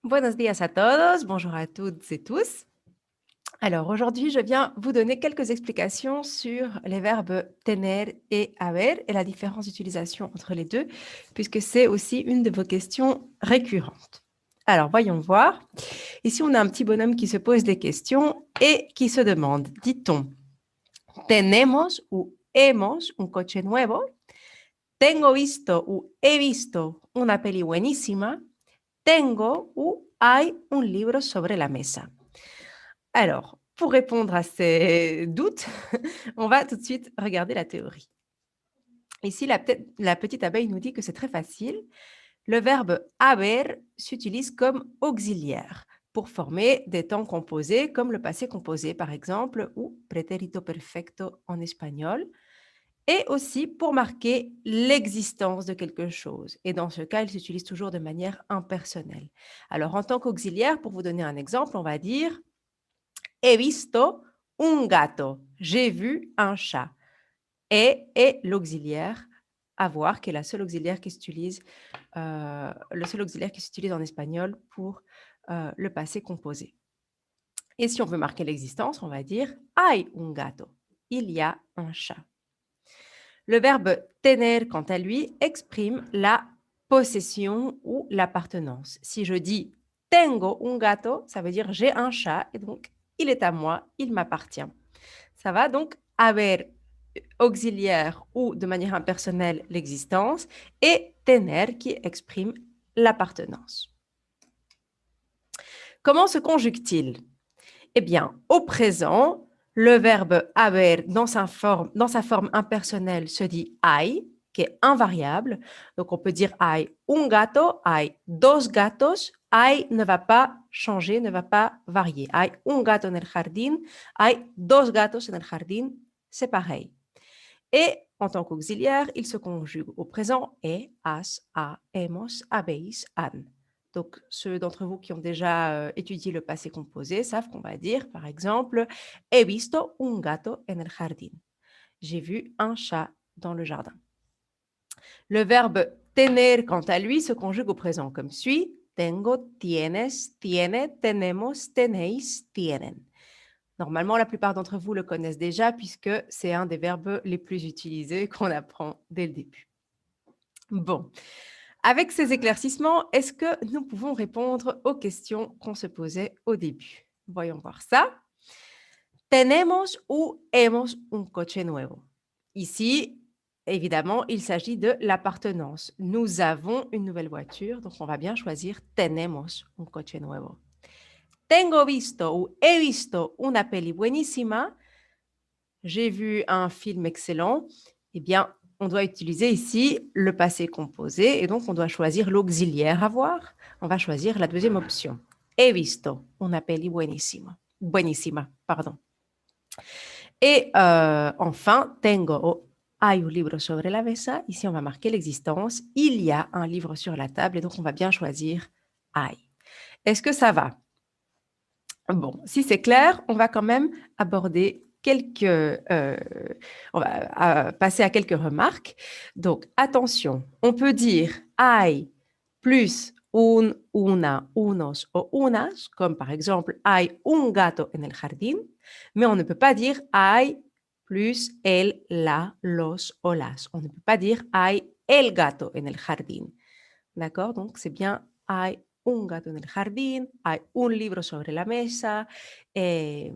Buenos días a todos, bonjour à toutes et tous. Alors aujourd'hui, je viens vous donner quelques explications sur les verbes tener et haber et la différence d'utilisation entre les deux, puisque c'est aussi une de vos questions récurrentes. Alors voyons voir. Ici, on a un petit bonhomme qui se pose des questions et qui se demande, dit-on, tenemos ou hemos un coche nuevo? Tengo visto ou he visto una peli buenísima? Tengo ou hay un libro sobre la mesa? Alors, pour répondre à ces doutes, on va tout de suite regarder la théorie. Ici, la petite abeille nous dit que c'est très facile. Le verbe haber s'utilise comme auxiliaire pour former des temps composés comme le passé composé, par exemple, ou pretérito perfecto en espagnol, et aussi pour marquer l'existence de quelque chose. Et dans ce cas, il s'utilise toujours de manière impersonnelle. Alors, en tant qu'auxiliaire, pour vous donner un exemple, on va dire He visto un gato. J'ai vu un chat. Et l'auxiliaire avoir, qui est la seule auxiliaire qui s'utilise, le seul auxiliaire qui s'utilise en espagnol pour le passé composé. Et si on veut marquer l'existence, on va dire hay un gato. Il y a un chat. Le verbe tener, quant à lui, exprime la possession ou l'appartenance. Si je dis tengo un gato, ça veut dire j'ai un chat et donc il est à moi, il m'appartient. Ça va donc haber auxiliaire ou de manière impersonnelle l'existence et tener qui exprime l'appartenance. Comment se conjugue-t-il? Eh bien, au présent, le verbe haber dans sa forme impersonnelle se dit hay, qui est invariable. Donc, on peut dire hay un gato, hay dos gatos. Hay ne va pas changer, ne va pas varier. Hay un gato en el jardín, hay dos gatos en el jardín, c'est pareil. Et en tant qu'auxiliaire, il se conjugue au présent et has, a, hemos, habéis, han. Donc, ceux d'entre vous qui ont déjà étudié le passé composé savent qu'on va dire, par exemple, he visto un gato en el jardín. J'ai vu un chat dans le jardin. Le verbe tener, quant à lui, se conjugue au présent comme suit. Tengo, tienes, tiene, tenemos, tenéis, tienen. Normalement, la plupart d'entre vous le connaissent déjà puisque c'est un des verbes les plus utilisés qu'on apprend dès le début. Bon, avec ces éclaircissements, est-ce que nous pouvons répondre aux questions qu'on se posait au début? Voyons voir ça. Tenemos ou hemos un coche nuevo? Ici, évidemment, il s'agit de l'appartenance. Nous avons une nouvelle voiture, donc on va bien choisir tenemos un coche nuevo. Tengo visto ou he visto una peli buenísima. J'ai vu un film excellent. Eh bien, on doit utiliser ici le passé composé et donc on doit choisir l'auxiliaire avoir. On va choisir la deuxième option. He visto una peli buenísima. Buenísima, pardon. Et enfin, tengo o hay un libro sobre la mesa. Ici, on va marquer l'existence. Il y a un livre sur la table et donc on va bien choisir hay. Est-ce que ça va? Bon, si c'est clair, on va quand même aborder on va passer à quelques remarques. Donc, attention, on peut dire hay plus un, una, unos o unas, comme par exemple hay un gato en el jardín, mais on ne peut pas dire hay plus el, la, los o las. On ne peut pas dire hay el gato en el jardín. D'accord? Donc, c'est bien hay un gato en el jardín, hay un libro sobre la mesa, hay,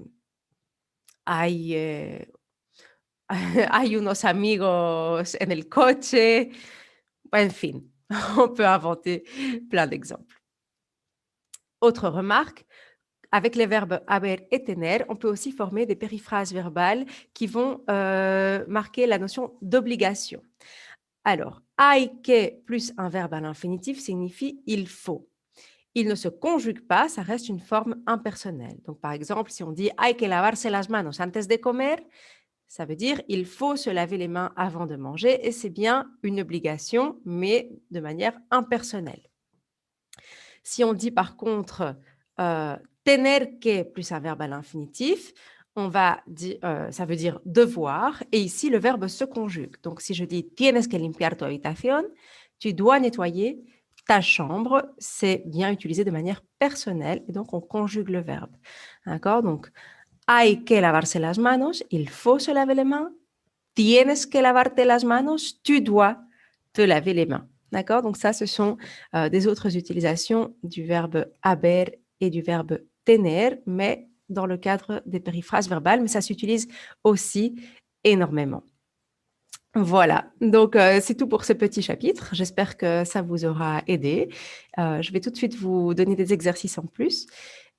hay unos amigos en el coche. En fin, on peut inventer plein d'exemples. Autre remarque, avec les verbes haber et tener, on peut aussi former des périphrases verbales qui vont marquer la notion d'obligation. Alors, hay que plus un verbe à l'infinitif signifie il faut. Il ne se conjugue pas, ça reste une forme impersonnelle. Donc, par exemple, si on dit hay que lavarse las manos antes de comer, ça veut dire il faut se laver les mains avant de manger et c'est bien une obligation, mais de manière impersonnelle. Si on dit par contre tener que plus un verbe à l'infinitif, on va dire, ça veut dire devoir et ici le verbe se conjugue. Donc, si je dis tienes que limpiar tu habitación, tu dois nettoyer ta chambre, c'est bien utilisé de manière personnelle et donc on conjugue le verbe. D'accord? Donc, hay que lavarse las manos, il faut se laver les mains. Tienes que lavarte las manos, tu dois te laver les mains. D'accord? Donc ça, ce sont des autres utilisations du verbe haber et du verbe tener, mais dans le cadre des périphrases verbales, mais ça s'utilise aussi énormément. Voilà, donc c'est tout pour ce petit chapitre. J'espère que ça vous aura aidé. Je vais tout de suite vous donner des exercices en plus.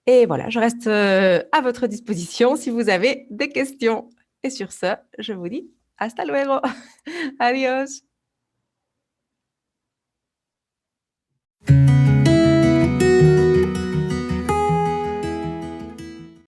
Et voilà, je reste à votre disposition si vous avez des questions. Et sur ce, je vous dis hasta luego. Adiós.